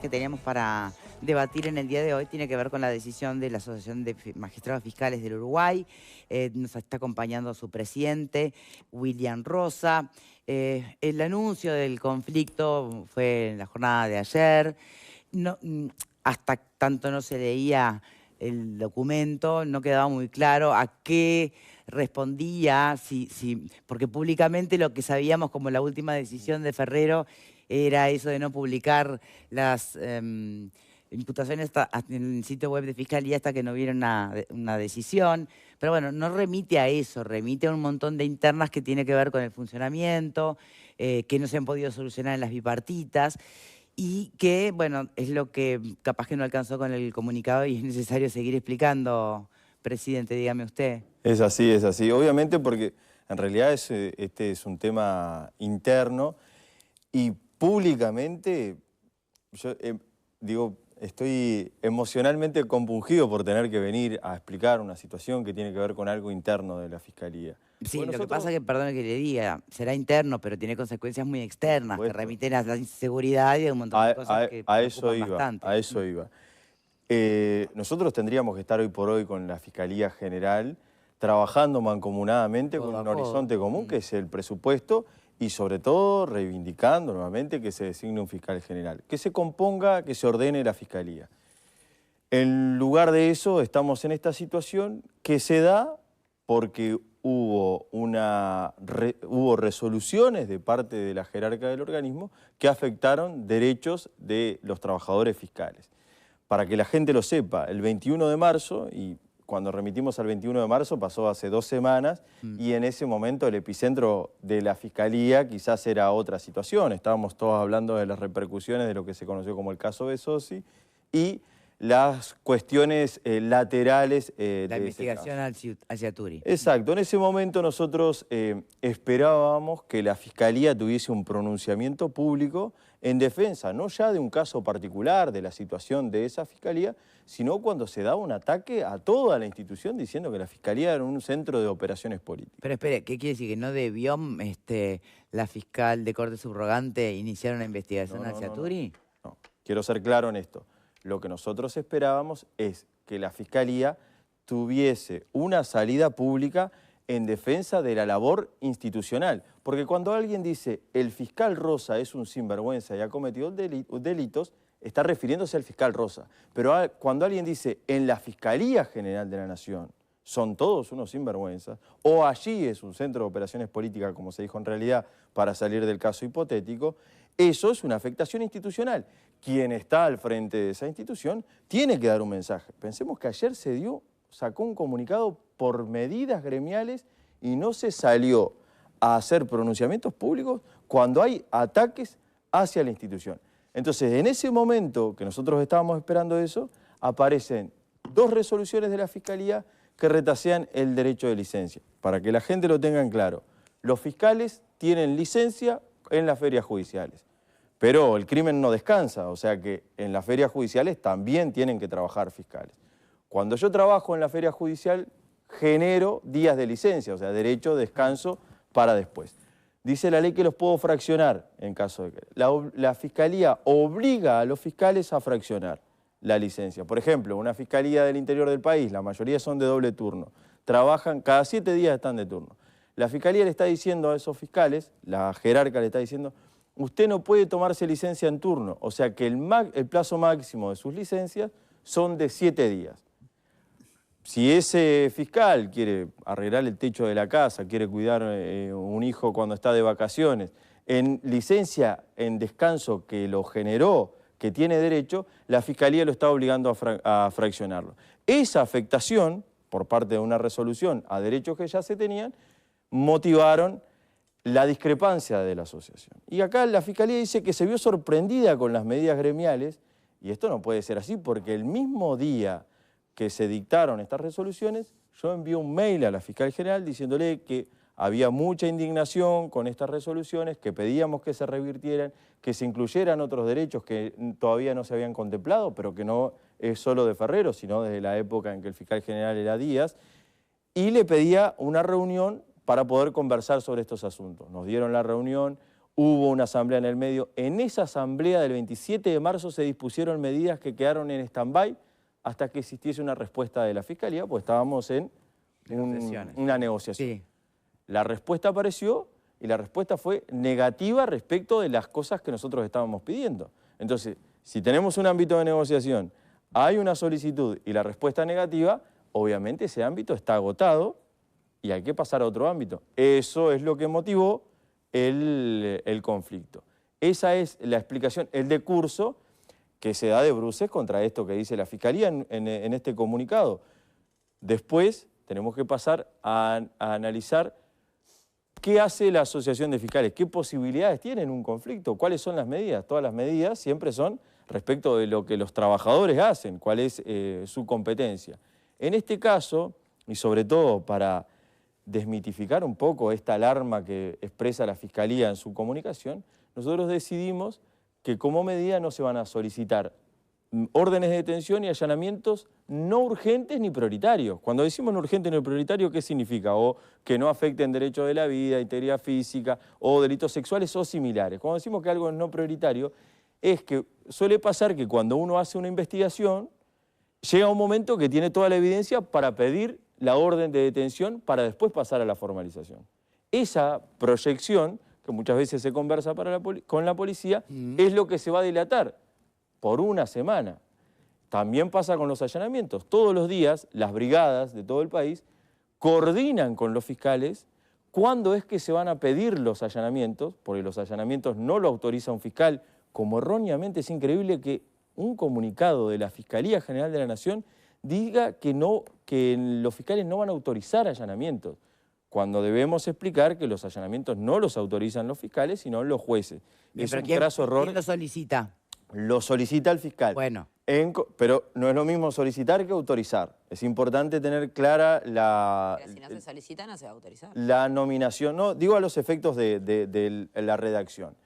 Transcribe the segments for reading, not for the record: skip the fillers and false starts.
Que teníamos para debatir en el día de hoy tiene que ver con la decisión de la Asociación de Magistrados Fiscales del Uruguay. Nos está acompañando su presidente, William Rosa. El anuncio del conflicto fue en la jornada de ayer. No, hasta tanto no se leía el documento, no quedaba muy claro a qué respondía, porque públicamente lo que sabíamos como la última decisión de Ferrero era eso de no publicar las imputaciones en el sitio web de Fiscalía hasta que no hubiera una decisión. Pero bueno, no remite a eso, remite a un montón de internas que tiene que ver con el funcionamiento, que no se han podido solucionar en las bipartitas. Y que, bueno, es lo que capaz que no alcanzó con el comunicado y es necesario seguir explicando, presidente, dígame usted. Es así. Obviamente porque en realidad este es un tema interno y públicamente, yo estoy emocionalmente compungido por tener que venir a explicar una situación que tiene que ver con algo interno de la Fiscalía. Sí, Porque lo que pasa es que, perdone que le diga, será interno, pero tiene consecuencias muy externas, que remiten a la inseguridad y a un montón de cosas que preocupan bastante. A eso iba. Nosotros tendríamos que estar hoy por hoy con la Fiscalía General, trabajando mancomunadamente con un horizonte común, que es el presupuesto, y sobre todo reivindicando nuevamente que se designe un fiscal general, que se componga, que se ordene la Fiscalía. En lugar de eso, estamos en esta situación que se da porque hubo resoluciones de parte de la jerarca del organismo que afectaron derechos de los trabajadores fiscales. Para que la gente lo sepa, el 21 de marzo, y cuando remitimos al 21 de marzo pasó hace 2 semanas, y en ese momento el epicentro de la Fiscalía quizás era otra situación. Estábamos todos hablando de las repercusiones de lo que se conoció como el caso Bezosi y las cuestiones laterales de la investigación hacia Turi. Exacto. En ese momento nosotros esperábamos que la Fiscalía tuviese un pronunciamiento público en defensa, no ya de un caso particular, de la situación de esa Fiscalía, sino cuando se daba un ataque a toda la institución diciendo que la Fiscalía era un centro de operaciones políticas. Pero espere, ¿qué quiere decir? ¿Que no debió la fiscal de corte subrogante iniciar una investigación hacia Turi? No, quiero ser claro en esto. Lo que nosotros esperábamos es que la Fiscalía tuviese una salida pública en defensa de la labor institucional. Porque cuando alguien dice el fiscal Rosa es un sinvergüenza y ha cometido delitos, está refiriéndose al fiscal Rosa. Pero cuando alguien dice en la Fiscalía General de la Nación son todos unos sinvergüenzas, o allí es un centro de operaciones políticas, como se dijo en realidad, para salir del caso hipotético, eso es una afectación institucional. Quien está al frente de esa institución tiene que dar un mensaje. Pensemos que ayer sacó un comunicado por medidas gremiales y no se salió a hacer pronunciamientos públicos cuando hay ataques hacia la institución. Entonces, en ese momento que nosotros estábamos esperando eso, aparecen 2 resoluciones de la Fiscalía que retasean el derecho de licencia. Para que la gente lo tenga en claro, los fiscales tienen licencia en las ferias judiciales, pero el crimen no descansa, o sea que en las ferias judiciales también tienen que trabajar fiscales. Cuando yo trabajo en la feria judicial, genero días de licencia, o sea, derecho de descanso para después. Dice la ley que los puedo fraccionar en caso de que... La Fiscalía obliga a los fiscales a fraccionar la licencia. Por ejemplo, una fiscalía del interior del país, la mayoría son de doble turno, trabajan, cada 7 días están de turno. La Fiscalía le está diciendo a esos fiscales, la jerarca le está diciendo, usted no puede tomarse licencia en turno, o sea que el plazo máximo de sus licencias son de 7 días. Si ese fiscal quiere arreglar el techo de la casa, quiere cuidar un hijo cuando está de vacaciones, en licencia, en descanso que lo generó, que tiene derecho, la Fiscalía lo está obligando a fraccionarlo. Esa afectación, por parte de una resolución a derechos que ya se tenían, motivaron la discrepancia de la asociación. Y acá la Fiscalía dice que se vio sorprendida con las medidas gremiales, y esto no puede ser así, porque el mismo día que se dictaron estas resoluciones, yo envié un mail a la Fiscal General diciéndole que había mucha indignación con estas resoluciones, que pedíamos que se revirtieran, que se incluyeran otros derechos que todavía no se habían contemplado, pero que no es solo de Ferrero, sino desde la época en que el Fiscal General era Díaz, y le pedía una reunión para poder conversar sobre estos asuntos. Nos dieron la reunión, hubo una asamblea en el medio. En esa asamblea del 27 de marzo se dispusieron medidas que quedaron en stand-by hasta que existiese una respuesta de la Fiscalía, pues estábamos en una negociación. Sí. La respuesta apareció y la respuesta fue negativa respecto de las cosas que nosotros estábamos pidiendo. Entonces, si tenemos un ámbito de negociación, hay una solicitud y la respuesta es negativa, obviamente ese ámbito está agotado y hay que pasar a otro ámbito. Eso es lo que motivó el conflicto. Esa es la explicación, el decurso que se da de bruces contra esto que dice la Fiscalía en este comunicado. Después tenemos que pasar a analizar qué hace la Asociación de Fiscales, qué posibilidades tiene en un conflicto, cuáles son las medidas. Todas las medidas siempre son respecto de lo que los trabajadores hacen, cuál es su competencia. En este caso, y sobre todo para desmitificar un poco esta alarma que expresa la Fiscalía en su comunicación, nosotros decidimos que como medida no se van a solicitar órdenes de detención y allanamientos no urgentes ni prioritarios. Cuando decimos no urgente ni prioritario, ¿qué significa? O que no afecten derechos de la vida, integridad física, o delitos sexuales o similares. Cuando decimos que algo es no prioritario, es que suele pasar que cuando uno hace una investigación, llega un momento que tiene toda la evidencia para pedir la orden de detención para después pasar a la formalización. Esa proyección, que muchas veces se conversa con la policía, es lo que se va a dilatar por una semana. También pasa con los allanamientos. Todos los días las brigadas de todo el país coordinan con los fiscales cuándo es que se van a pedir los allanamientos, porque los allanamientos no lo autoriza un fiscal, como erróneamente es increíble que un comunicado de la Fiscalía General de la Nación diga que los fiscales no van a autorizar allanamientos, cuando debemos explicar que los allanamientos no los autorizan los fiscales, sino los jueces. Es un craso error. ¿Quién lo solicita? Lo solicita el fiscal. Bueno. Pero no es lo mismo solicitar que autorizar. Es importante tener clara Pero si no se solicita, no se va a autorizar. La nominación, no, digo a los efectos de la redacción.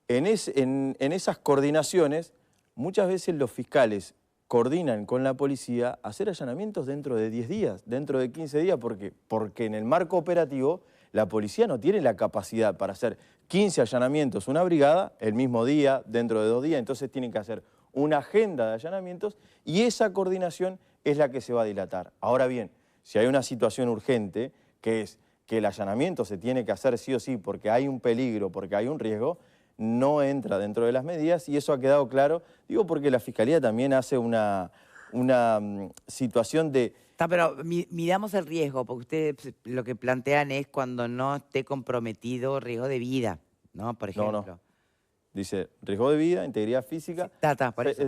En esas coordinaciones, muchas veces los fiscales coordinan con la policía hacer allanamientos dentro de 10 días, dentro de 15 días, porque en el marco operativo la policía no tiene la capacidad para hacer 15 allanamientos, una brigada, el mismo día, dentro de 2 días, entonces tienen que hacer una agenda de allanamientos y esa coordinación es la que se va a dilatar. Ahora bien, si hay una situación urgente, que es que el allanamiento se tiene que hacer sí o sí porque hay un peligro, porque hay un riesgo, no entra dentro de las medidas y eso ha quedado claro, digo porque la Fiscalía también hace una situación de... Pero miramos el riesgo, porque ustedes lo que plantean es cuando no esté comprometido riesgo de vida, ¿no? Por ejemplo. No. Dice riesgo de vida, integridad física, por eso.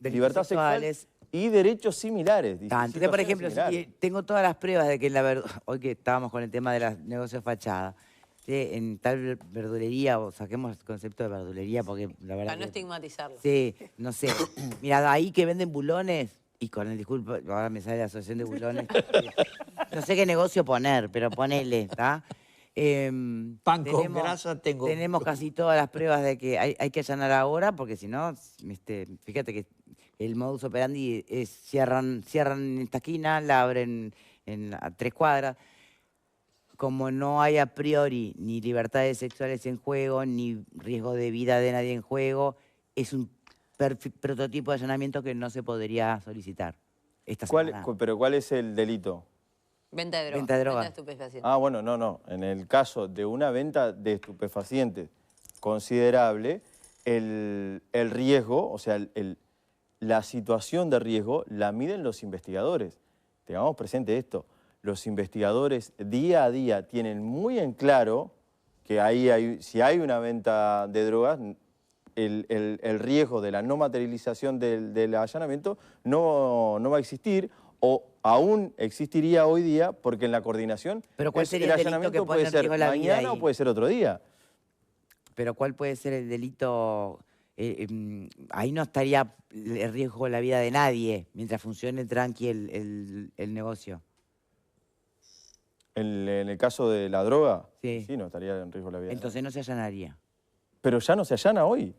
libertad sexual y derechos similares. Dice, entonces, por ejemplo, si tengo todas las pruebas de que hoy que estábamos con el tema de los negocios fachada, en tal verdulería, o saquemos el concepto de verdulería, porque la verdad... Para no estigmatizarlo. Sí, no sé. Mira, ahí que venden bulones, y con el disculpo, ahora me sale la asociación de bulones, no sé qué negocio poner, pero ponele, ¿está? Pan con grasa tengo. Tenemos casi todas las pruebas de que hay que allanar ahora, porque si no, fíjate que el modus operandi es cierran esta esquina, la abren a 3 cuadras. Como no hay a priori ni libertades sexuales en juego, ni riesgo de vida de nadie en juego, es un prototipo de allanamiento que no se podría solicitar esta semana. ¿Pero cuál es el delito? Venta de droga. Venta de droga. Venta de estupefacientes. Ah, bueno, no. En el caso de una venta de estupefacientes considerable, el riesgo, o sea, la situación de riesgo la miden los investigadores. Tengamos presente esto. Los investigadores día a día tienen muy en claro que si hay una venta de drogas, el riesgo de la no materialización del allanamiento no va a existir, o aún existiría hoy día, porque en la coordinación ¿Pero cuál sería el delito que puede ser mañana o puede ser otro día. Pero ¿cuál puede ser el delito? Ahí no estaría el riesgo de la vida de nadie, mientras funcione tranqui el negocio. En el caso de la droga, sí, no estaría en riesgo la vida. Entonces no se allanaría. Pero ya no se allana hoy.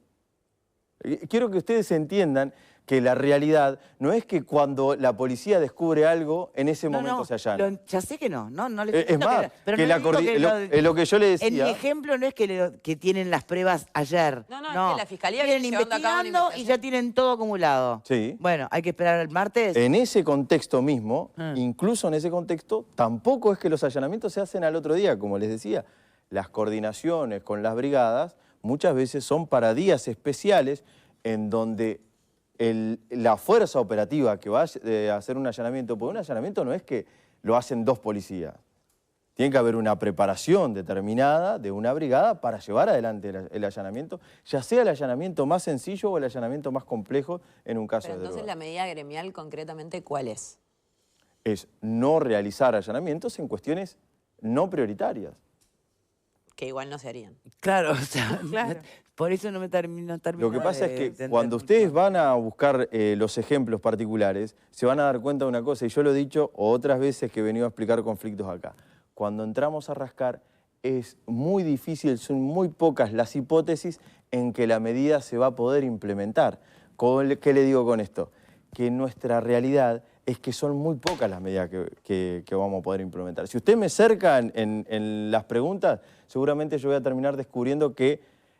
Quiero que ustedes entiendan que la realidad no es que cuando la policía descubre algo, en ese momento se allana. Ya sé que no le Es más, lo que yo le decía... En mi ejemplo no es que tienen las pruebas ayer. No, es que la Fiscalía vienen viene llevando a cabo una investigando y ya tienen todo acumulado. Sí. Bueno, hay que esperar el martes. En ese contexto mismo, incluso en ese contexto, tampoco es que los allanamientos se hacen al otro día, como les decía. Las coordinaciones con las brigadas muchas veces son para días especiales en donde la fuerza operativa que va a hacer un allanamiento, porque un allanamiento no es que lo hacen 2 policías. Tiene que haber una preparación determinada de una brigada para llevar adelante el allanamiento, ya sea el allanamiento más sencillo o el allanamiento más complejo en un caso de droga. Entonces, la medida gremial concretamente, ¿cuál es? Es no realizar allanamientos en cuestiones no prioritarias. Que igual no se harían. Claro, o sea, por eso no termino. Lo que pasa es que cuando ustedes van a buscar los ejemplos particulares, se van a dar cuenta de una cosa, y yo lo he dicho otras veces que he venido a explicar conflictos acá. Cuando entramos a rascar, es muy difícil, son muy pocas las hipótesis en que la medida se va a poder implementar. ¿Qué le digo con esto? Que nuestra realidad es que son muy pocas las medidas que vamos a poder implementar. Si usted me cerca en las preguntas, seguramente yo voy a terminar descubriendo que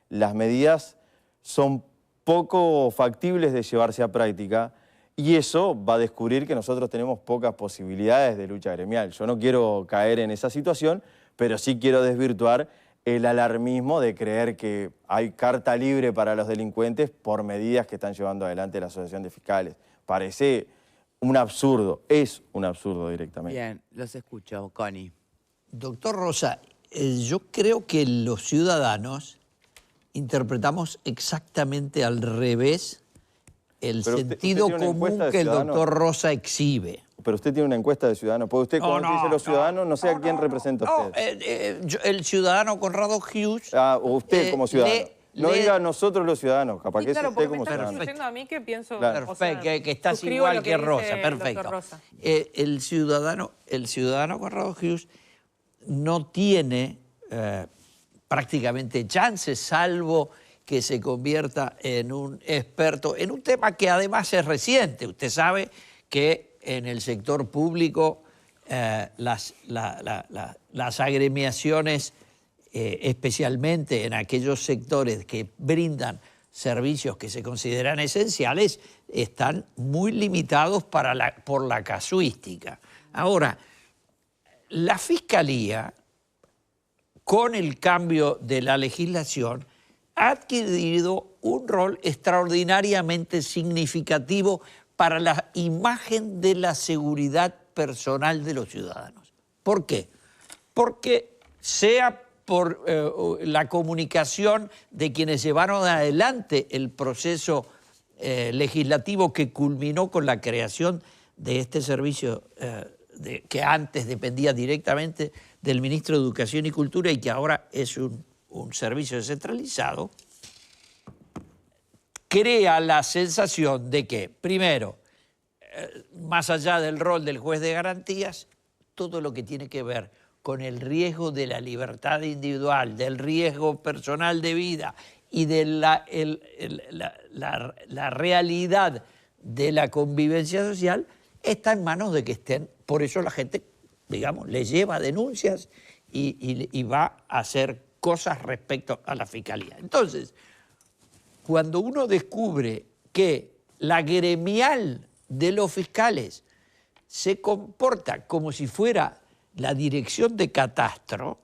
las medidas son poco factibles de llevarse a práctica y eso va a descubrir que nosotros tenemos pocas posibilidades de lucha gremial. Yo no quiero caer en esa situación, pero sí quiero desvirtuar el alarmismo de creer que hay carta libre para los delincuentes por medidas que están llevando adelante la Asociación de Fiscales. Parece un absurdo, es un absurdo directamente. Bien, los escucho, Connie. Doctor Rosa, yo creo que los ciudadanos interpretamos exactamente al revés el sentido común que el doctor Rosa exhibe. Pero usted tiene una encuesta de ciudadanos. Porque usted, cuando dice los ciudadanos, no sé a quién representa usted. El ciudadano Conrado Hughes. O usted como ciudadano. No diga nosotros los ciudadanos, capaz que es usted como ciudadano. Me está diciendo a mí que pienso... Perfecto, o sea, que estás igual que Rosa, perfecto. Rosa. El ciudadano Conrado Hughes no tiene prácticamente chances, salvo que se convierta en un experto en un tema que además es reciente. Usted sabe que en el sector público las agremiaciones, especialmente en aquellos sectores que brindan servicios que se consideran esenciales, están muy limitados por la casuística. Ahora, la Fiscalía, con el cambio de la legislación, ha adquirido un rol extraordinariamente significativo para la imagen de la seguridad personal de los ciudadanos. ¿Por qué? Porque sea por la comunicación de quienes llevaron adelante el proceso legislativo que culminó con la creación de este servicio que antes dependía directamente del ministro de Educación y Cultura y que ahora es un servicio descentralizado, crea la sensación de que, primero, más allá del rol del juez de garantías, todo lo que tiene que ver con el riesgo de la libertad individual, del riesgo personal de vida y de la realidad de la convivencia social, está en manos de que estén. Por eso la gente, digamos, le lleva denuncias y va a hacer cosas respecto a la Fiscalía. Entonces, cuando uno descubre que la gremial de los fiscales se comporta como si fuera la dirección de catastro,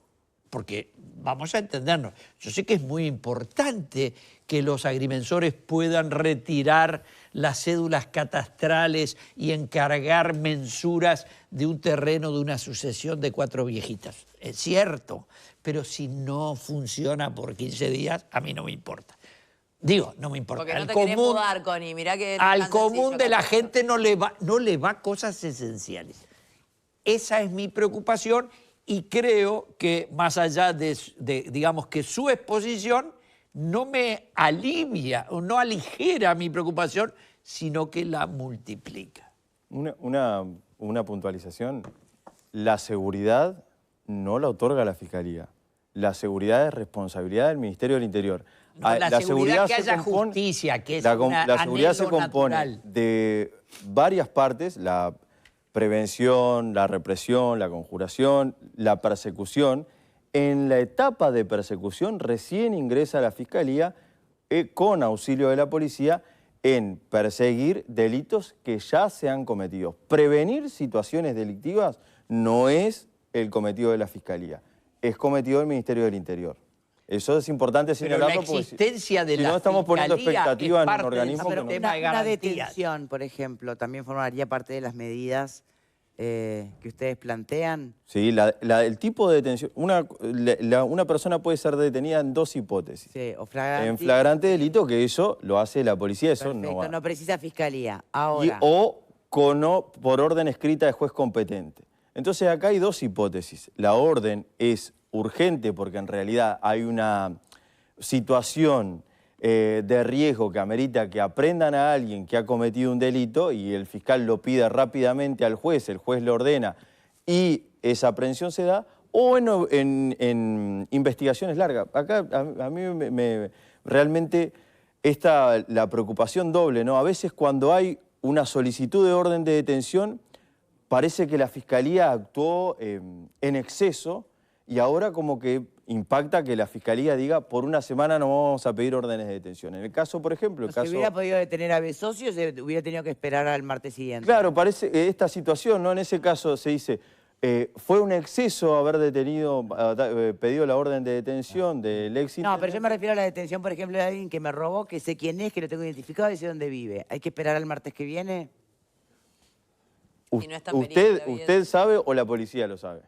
porque vamos a entendernos, yo sé que es muy importante que los agrimensores puedan retirar las cédulas catastrales y encargar mensuras de un terreno de una sucesión de 4 viejitas. Es cierto, pero si no funciona por 15 días, a mí no me importa. Digo, no me importa. Porque no te querés mudar, Connie. Mirá que al común de la gente no le va cosas esenciales. Esa es mi preocupación y creo que más allá de digamos, que su exposición no me alivia o no aligera mi preocupación, sino que la multiplica. Una puntualización. La seguridad no la otorga la Fiscalía. La seguridad es responsabilidad del Ministerio del Interior. No, la seguridad que se haya compone- justicia, que es la un seguridad se anhelo compone natural. de varias partes: la prevención, la represión, la conjuración, la persecución. En la etapa de persecución recién ingresa la Fiscalía con auxilio de la policía en perseguir delitos que ya se han cometido. Prevenir situaciones delictivas no es el cometido de la Fiscalía, es cometido del Ministerio del Interior. Eso es importante Pero señalarlo la porque existencia de si la no estamos poniendo Fiscalía expectativas es en un parte organismo del que no... sistema de Una garantías. detención, por ejemplo, también formaría parte de las medidas que ustedes plantean. Sí, el tipo de detención... Una persona puede ser detenida en dos hipótesis. Sí, o flagrante. En flagrante delito, que eso lo hace la policía, eso Perfecto, no va. no precisa fiscalía. Ahora, O por orden escrita de juez competente. Entonces acá hay dos hipótesis. La orden es urgente porque en realidad hay una situación de riesgo que amerita que aprendan a alguien que ha cometido un delito y el fiscal lo pide rápidamente al juez, el juez lo ordena y esa aprehensión se da, o en investigaciones largas. Acá a mí realmente la preocupación doble, ¿no? A veces cuando hay una solicitud de orden de detención, parece que la Fiscalía actuó en exceso y ahora como que impacta que la Fiscalía diga por una semana no vamos a pedir órdenes de detención. En el caso, por ejemplo, si hubiera podido detener a Besosio, se hubiera tenido que esperar al martes siguiente. Claro, parece esta situación, ¿no? En ese caso se dice, fue un exceso haber pedido la orden de detención del ex No, pero yo me intendente. refiero a la detención, por ejemplo, de alguien que me robó, que sé quién es, que lo tengo identificado y sé dónde vive. ¿Hay que esperar al martes que viene? Y no está en peligro la vida. ¿Usted sabe o la policía lo sabe?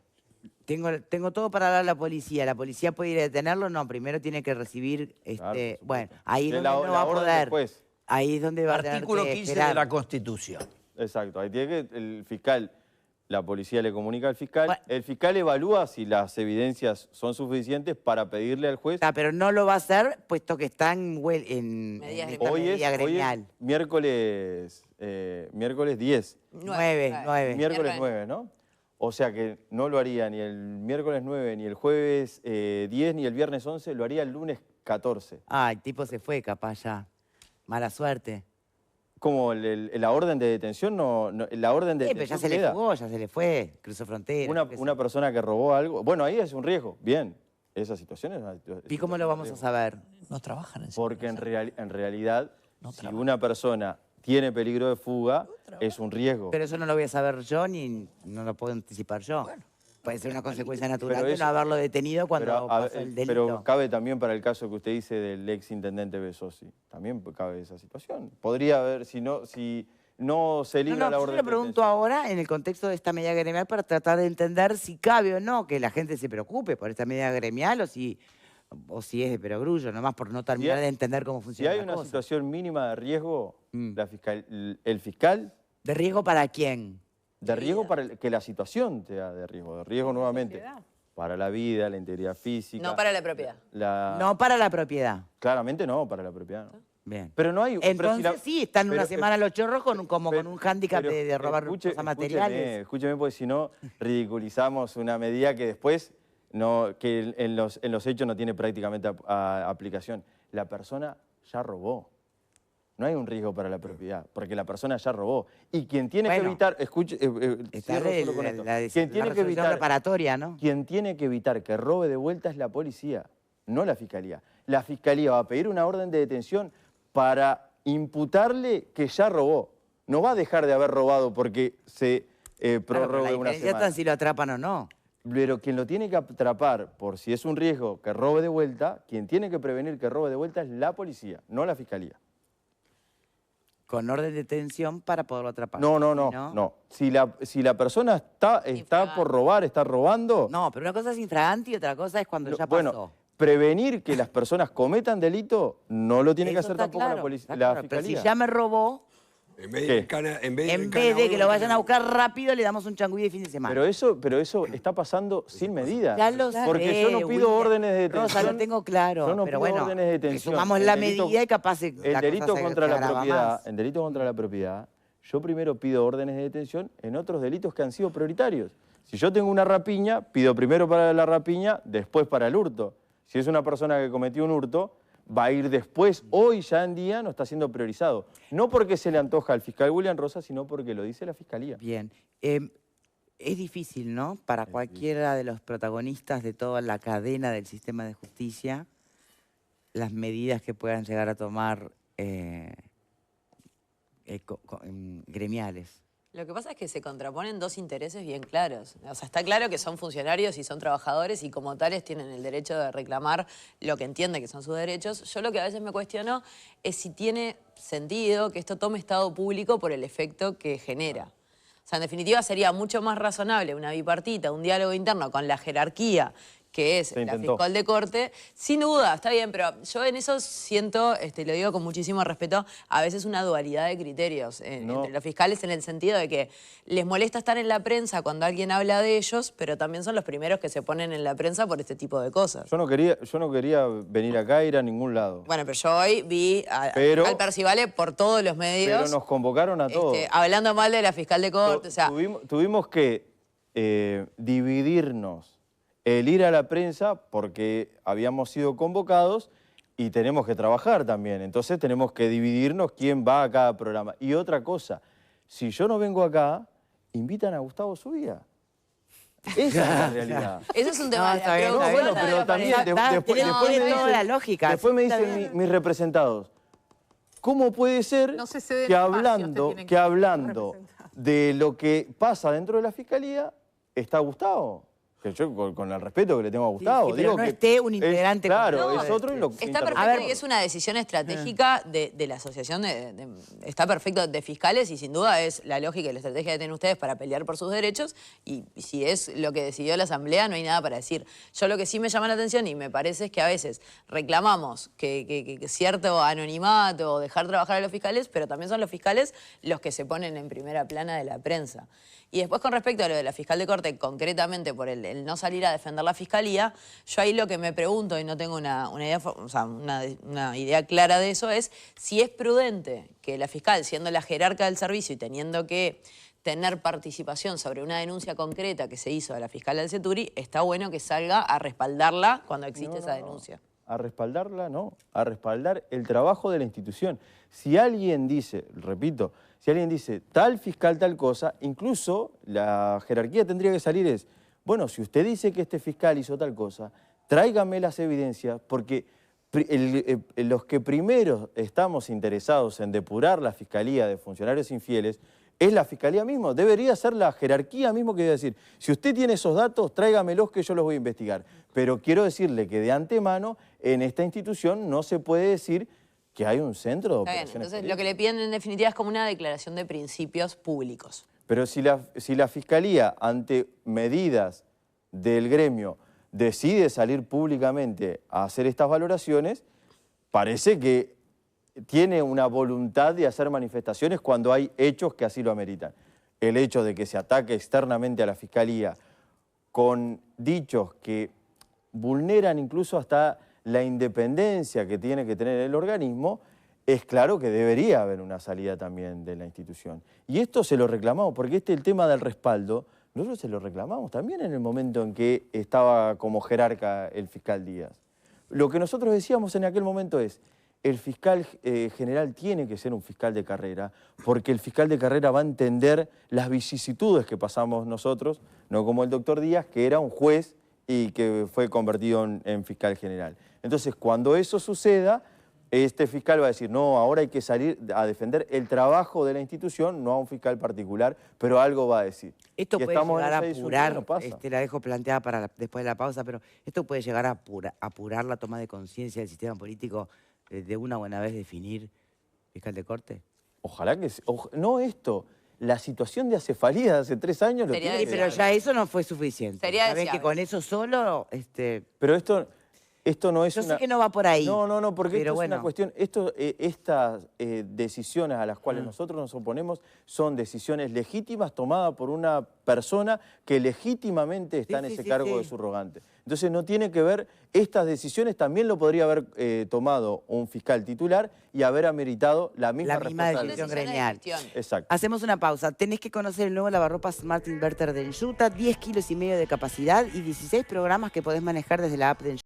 Tengo todo para dar a la policía. ¿La policía puede ir a detenerlo? No, primero tiene que recibir... Claro, por supuesto. bueno, ahí es De donde no va a orden poder. después. Ahí es donde va a tener Artículo que 15 esperar. de la Constitución. Exacto, ahí tiene que el fiscal, la policía le comunica al fiscal, Bueno. el fiscal evalúa si las evidencias son suficientes para pedirle al juez. Pero no lo va a hacer puesto que está en Medidas esta Hoy medida es gremial. miércoles 10, Nueve. miércoles 9, ¿no? O sea que no lo haría ni el miércoles 9, ni el jueves 10, ni el viernes 11, lo haría el lunes 14. Ah, el tipo se fue capaz ya. Mala suerte. Como la orden de detención, la orden de Pero detención ya se le queda. fugó, ya se le fue, cruzó frontera. Una persona que robó algo, bueno, ahí es un riesgo, bien, esa situación es una ¿Y situación cómo lo de vamos a riesgo. saber? No trabajan en Porque en realidad, No si trabaja. una persona tiene peligro de fuga, es un riesgo. Pero eso no lo voy a saber yo ni no lo puedo anticipar yo. Puede ser una consecuencia natural de eso- no haberlo detenido cuando Pero, pasó el delito. pero cabe también para el caso que usted dice del ex intendente Besossi. También cabe esa situación. Podría haber, si no se libra la yo orden le de pregunto detención. ahora en el contexto de esta medida gremial para tratar de entender si cabe o no que la gente se preocupe por esta medida gremial o si es de perogrullo, nomás por no terminar hay- de entender cómo Si funciona hay la una cosa. situación mínima de riesgo, Mm. el fiscal, ¿De riesgo para quién? de riesgo para que la situación sea de riesgo nuevamente. Para la vida, la integridad física. No para la propiedad. No para la propiedad. Claramente no, para la propiedad no. Bien. Pero no hay... pero Entonces si la- sí, están una pero- semana los chorros como pero- con un hándicap pero de robar cosas materiales. Escúcheme, porque si no ridiculizamos una medida que después que en los hechos no tiene prácticamente aplicación. La persona ya robó. No hay un riesgo para la propiedad, porque la persona ya robó. Y quien tiene que Bueno, evitar, escuche, Está cierro solo con esto. la Quien tiene que resolución evitar, reparatoria, ¿no? quien tiene que evitar que robe de vuelta es la policía, no la fiscalía. La fiscalía va a pedir una orden de detención para imputarle que ya robó. No va a dejar de haber robado porque se Claro, pero prorrogue la una diferencia está semana. en si lo atrapan o no. Pero quien lo tiene que atrapar por si es un riesgo que robe de vuelta, quien tiene que prevenir que robe de vuelta es la policía, no la fiscalía. Con orden de detención para poderlo atrapar. No. Si la persona está Infragante. por robar, está robando, No, pero una cosa es infragante y otra cosa es cuando ya pasó. bueno, prevenir que las personas cometan delito no lo tiene que Eso hacer está tampoco claro, la está la claro, pero fiscalía. si ya me robó, En vez ¿Qué? de, cana- en vez en del vez de que lo cana vayan a uno, buscar rápido, le damos un changüí de fin de semana. Pero eso está pasando sin medida. Ya lo Porque sé, yo no pido William. órdenes de detención. Rosa, lo tengo claro, Yo no pero pido bueno, órdenes de que detención. sumamos El la delito- medida y capaz El la delito cosa se contra la agrava propiedad, más. el delito contra la propiedad, yo primero pido órdenes de detención en otros delitos que han sido prioritarios. Si yo tengo una rapiña, pido primero para la rapiña, después para el hurto. Si es una persona que cometió un hurto, va a ir después, hoy ya en día no está siendo priorizado. No porque se le antoja al fiscal William Rosa, sino porque lo dice la Fiscalía. Bien. Es difícil, ¿no? Para cualquiera de los protagonistas de toda la cadena del sistema de justicia, las medidas que puedan llegar a tomar gremiales. Lo que pasa es que se contraponen dos intereses bien claros. O sea, está claro que son funcionarios y son trabajadores y como tales tienen el derecho de reclamar lo que entienden que son sus derechos. Yo lo que a veces me cuestiono es si tiene sentido que esto tome estado público por el efecto que genera. O sea, en definitiva sería mucho más razonable una bipartita, un diálogo interno con la jerarquía que es la fiscal de corte, sin duda, está bien, pero yo en eso siento, lo digo con muchísimo respeto, a veces una dualidad de criterios entre los fiscales en el sentido de que les molesta estar en la prensa cuando alguien habla de ellos, pero también son los primeros que se ponen en la prensa por este tipo de cosas. Yo no quería venir acá e ir a ningún lado. Bueno, pero yo hoy vi al Percivale por todos los medios. Pero nos convocaron a todos. Hablando mal de la fiscal de corte, o sea... Tuvimos que dividirnos. El ir a la prensa porque habíamos sido convocados y tenemos que trabajar también. Entonces tenemos que dividirnos quién va a cada programa. Y otra cosa, si yo no vengo acá, invitan a Gustavo Zubia. Esa es la realidad. Eso es un tema de la No, bueno, pero también después me dicen mis representados, ¿cómo puede ser que hablando de lo que pasa dentro de la Fiscalía está Gustavo? Que yo, con el respeto que le tengo a Gustavo, pero digo no que esté un integrante. Claro, es otro y lo está perfecto y es una decisión estratégica de la asociación, está perfecto de fiscales y sin duda es la lógica y la estrategia que tienen ustedes para pelear por sus derechos y si es lo que decidió la Asamblea no hay nada para decir. Yo lo que sí me llama la atención y me parece es que a veces reclamamos que cierto anonimato o dejar trabajar a los fiscales, pero también son los fiscales los que se ponen en primera plana de la prensa. Y después con respecto a lo de la fiscal de corte, concretamente por el no salir a defender la fiscalía, yo ahí lo que me pregunto, y no tengo una idea clara de eso, es si es prudente que la fiscal, siendo la jerarca del servicio y teniendo que tener participación sobre una denuncia concreta que se hizo a la fiscal Alzeturi, está bueno que salga a respaldarla cuando existe esa denuncia. A respaldarla, no. A respaldar el trabajo de la institución. Si alguien dice, repito, si alguien dice tal fiscal tal cosa, incluso la jerarquía tendría que salir bueno, si usted dice que este fiscal hizo tal cosa, tráigame las evidencias, porque los que primero estamos interesados en depurar la fiscalía de funcionarios infieles es la fiscalía misma. Debería ser la jerarquía mismo que debe decir, si usted tiene esos datos, tráigamelos que yo los voy a investigar. Pero quiero decirle que de antemano, en esta institución no se puede decir que hay un centro de operaciones. Entonces, lo que le piden en definitiva es como una declaración de principios públicos. Pero si la Fiscalía, ante medidas del gremio, decide salir públicamente a hacer estas valoraciones, parece que tiene una voluntad de hacer manifestaciones cuando hay hechos que así lo ameritan. El hecho de que se ataque externamente a la Fiscalía con dichos que vulneran incluso hasta la independencia que tiene que tener el organismo, es claro que debería haber una salida también de la institución. Y esto se lo reclamamos, porque el tema del respaldo, nosotros se lo reclamamos también en el momento en que estaba como jerarca el fiscal Díaz. Lo que nosotros decíamos en aquel momento es, el fiscal general tiene que ser un fiscal de carrera, porque el fiscal de carrera va a entender las vicisitudes que pasamos nosotros, no como el doctor Díaz, que era un juez y que fue convertido en fiscal general. Entonces, cuando eso suceda, este fiscal va a decir, no, ahora hay que salir a defender el trabajo de la institución, no a un fiscal particular, pero algo va a decir. Esto puede llegar a apurar, la dejo planteada para después de la pausa, pero esto puede llegar a apurar la toma de conciencia del sistema político de una buena vez definir fiscal de corte. Ojalá que... no esto, la situación de acefalía de hace 3 años... Pero ya eso no fue suficiente. ¿Sabés que con eso solo... Pero esto no es Yo sé que no va por ahí. No, porque esto es una cuestión... Estas decisiones a las cuales nosotros nos oponemos son decisiones legítimas tomadas por una persona que legítimamente está en ese cargo de subrogante. Entonces no tiene que ver... Estas decisiones también lo podría haber tomado un fiscal titular y haber ameritado la misma decisión gremial. Exacto. Hacemos una pausa. Tenés que conocer el nuevo lavarropas Smart Inverter de Enjuta, 10,5 kilos de capacidad y 16 programas que podés manejar desde la app de Enjuta.